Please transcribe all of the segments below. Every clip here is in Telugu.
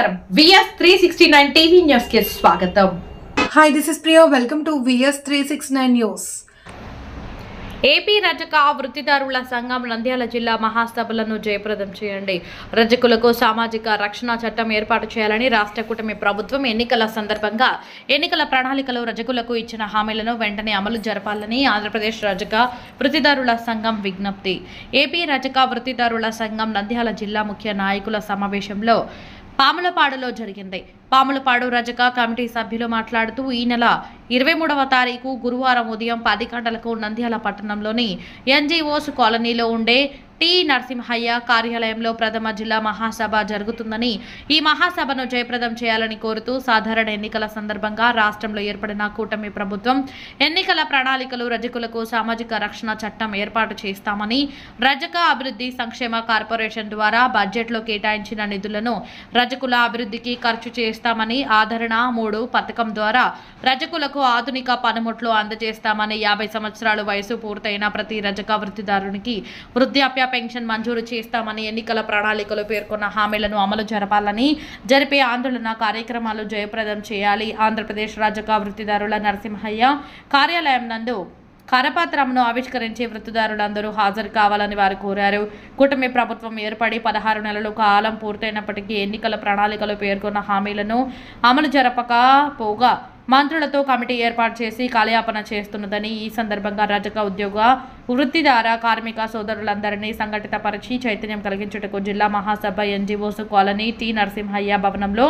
నమస్కారం విఎస్ 369 టీవీ న్యూస్ కి స్వాగతం. Hi, this is Priya. Welcome to VS 369 News. AP రజక వృత్తిదారుల సంఘం నంద్యాల జిల్లా మహాసభలను జయప్రదం చేయండి. రజకులకు సామాజిక రక్షణ చట్టం ఏర్పాటు చేయాలని రాష్ట్ర కూటమి ప్రభుత్వం ఎన్నికల సందర్భంగా ఎన్నికల ప్రణాళికలో రజకులకు ఇచ్చిన హామీలను వెంటనే అమలు జరపాలని ఆంధ్రప్రదేశ్ రజక వృత్తిదారుల సంఘం విజ్ఞప్తి. ఏపీ రజక వృత్తిదారుల సంఘం నంద్యాల జిల్లా ముఖ్య నాయకుల సమావేశంలో పాములపాడులో జరిగింది. పాములపాడు రజక కమిటీ సభ్యులు మాట్లాడుతూ ఈ నెల 23వ తారీఖు గురువారం ఉదయం 10 గంటలకు నంద్యాల పట్టణంలోని ఎన్జీఓస్ కాలనీలో ఉండే టి నరసింహయ్య కార్యాలయంలో ప్రథమ జిల్లా మహాసభ జరుగుతుందని, ఈ మహాసభను జయప్రదం చేయాలని కోరుతూ సాధారణ ఎన్నికల సందర్భంగా రాష్ట్రంలో ఏర్పడిన కూటమి ప్రభుత్వం ఎన్నికల ప్రణాళికలు రజకులకు సామాజిక రక్షణ చట్టం ఏర్పాటు చేస్తామని, రజక అభివృద్ధి సంక్షేమ కార్పొరేషన్ ద్వారా బడ్జెట్లో కేటాయించిన నిధులను రజకుల అభివృద్ధికి ఖర్చు చేస్తామని, ఆదరణ 3 పథకం ద్వారా రజకులకు ఆధునిక పనిముట్లు అందజేస్తామని, 50 సంవత్సరాల వయసు పూర్తయిన ప్రతి రజక వృత్తిదారునికి వృద్ధాప్య పెన్షన్ మంజూరు చేస్తామని, ఎన్నికల ప్రణాళికలో పేర్కొన్న హామీలను అమలు జరపాలని, జరిపే ఆందోళన కార్యక్రమాలు జయప్రదం చేయాలి. ఆంధ్రప్రదేశ్ రజక వృత్తిదారుల నరసింహయ్య కార్యాలయం నందు కరపత్రంను ఆవిష్కరించి వృత్తిదారులందరూ హాజరు కావాలని వారు కోరారు. కూటమి ప్రభుత్వం ఏర్పడి 16 నెలల కాలం పూర్తయినప్పటికీ ఎన్నికల ప్రణాళికలో పేర్కొన్న హామీలను అమలు జరపకపోగా మంత్రులతో కమిటీ ఏర్పాటు చేసి కాలయాపన చేస్తున్నదని, ఈ సందర్భంగా రజక ఉద్యోగ వృత్తిదార కార్మిక సోదరులందరినీ సంఘటితపరిచి చైతన్యం కలిగించుటకు జిల్లా మహాసభ ఎన్జీఓస్ కాలనీ టి నరసింహయ్య భవనంలో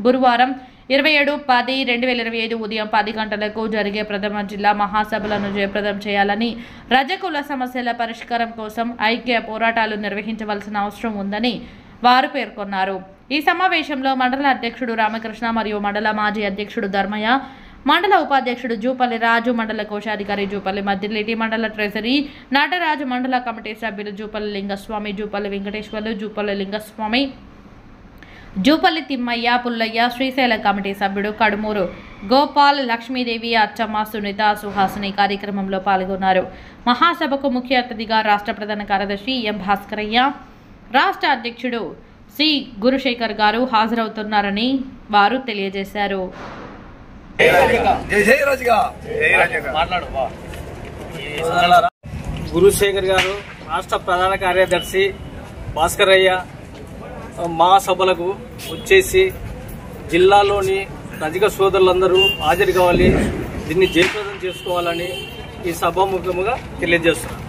గురువారం 27/10/2025 ఉదయం 10 గంటలకు జరిగే ప్రథమ జిల్లా మహాసభలను జయప్రదం చేయాలని, రజకుల సమస్యల పరిష్కారం కోసం ఐక్య పోరాటాలు నిర్వహించవలసిన అవసరం ఉందని వారు పేర్కొన్నారు. ఈ సమావేశంలో మండల అధ్యక్షుడు రామకృష్ణ మరియు మండల మాజీ అధ్యక్షుడు ధర్మయ్య, మండల ఉపాధ్యక్షుడు జూపల్లి రాజు, మండల కోశాధికారి జూపల్లి మద్దిలేటి, మండల ట్రెజరీ నటరాజు, మండల కమిటీ సభ్యులు జూపల్లి లింగస్వామి, జూపల్లి వెంకటేశ్వర్లు, జూపల్లి లింగస్వామి, జూపల్లి తిమ్మయ్య, పుల్లయ్య, శ్రీశైల కమిటీ సభ్యుడు కడుమూరు గోపాల్, లక్ష్మీదేవి, అచ్చమ్మ, సునీత, సుహాసిని కార్యక్రమంలో పాల్గొన్నారు. మహాసభకు ముఖ్య అతిథిగా రాష్ట్ర ప్రధాన కార్యదర్శి ఎం భాస్కరయ్య, రాష్ట్ర అధ్యక్షుడు సి గురుశేఖర్ గారు హాజరవుతున్నారని వారు తెలియజేశారు. గురుశేఖర్ గారు, రాష్ట్ర ప్రధాన కార్యదర్శి భాస్కరయ్య మహాసభలకు వచ్చేసి జిల్లాలోని రజక సోదరులందరూ హాజరు కావాలి, దీన్ని జయప్రదం చేసుకోవాలని ఈ సభాముఖముగా తెలియజేస్తున్నారు.